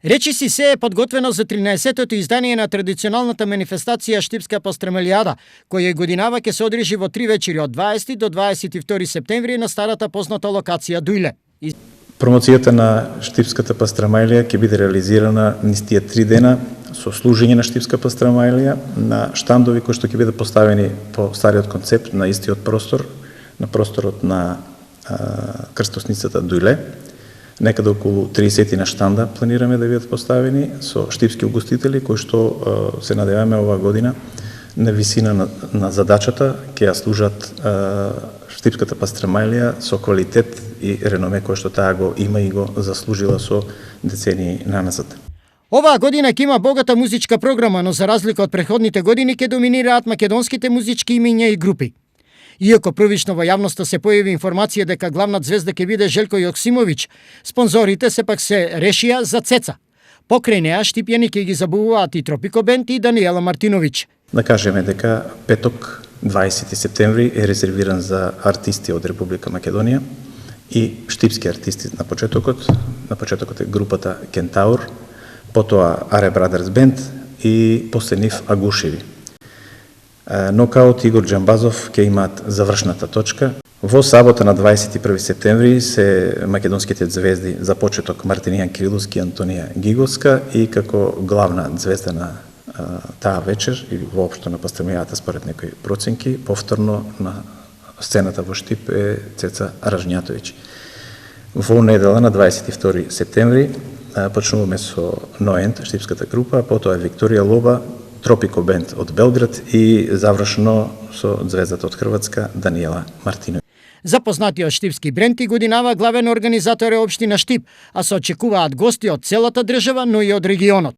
Речиси се е подготвено за 13-тото издание на традиционалната манифестација Штипска пастрамелијада, која годинава ќе се одржи во 3 вечери од 20 до 22 септември на старата позната локација Дујле. Промоцијата на Штипската пастрамелија ќе биде реализирана низ тие 3 дена со служење на Штипска пастрамелија на штандови кои што ќе бидат поставени по стариот концепт на истиот простор, на просторот на крстосницата Дујле. Некаде околу 30 на штанда планираме да бидат поставени со штипски угостители кои што се надеваме оваа година на висина на задачата ќе ја служат Штипската пастрамелија со квалитет и реноме кој што таа го има и го заслужила со децении наназад. Оваа година ќе има богата музичка програма, но за разлика од претходните години ќе доминираат македонските музички имиња и групи. Иако првично во јавноста се појави информација дека главна звезда ќе биде Желко Јоксимовиќ, спонзорите сепак се решија за Цеца. Покрај неа штипјани ќе ги забавуваат и Тропико Бенд и Даниела Мартиновиќ. Да кажеме дека петок 20 септември е резервиран за артисти од Република Македонија и штипски артисти на почетокот. На почетокот е групата Кентаур, потоа Аре Брадерс Бенд и после нив Агушеви. Нокаут Игор Џамбазов ќе имаат завршната точка. Во сабота на 21 септември се македонските звезди за почеток Мартинијан Кириловски и Антонија Гиговска и како главна звезда на таа вечер и воопшто на пастрамелијата според некои проценки, повторно на сцената во Штип е Цеца Ражњатовиќ. Во недела на 22 септември почнуваме со Ноент, штипската група, потоа е Викторија Лоба, Тропико Бенд од Белград и завршно со звездата од Хрватска Даниела Мартиновиќ. Запознатиот штипски бренд и годинава главен организатор е општина Штип, а се очекуваат гости од целата држава, но и од регионот.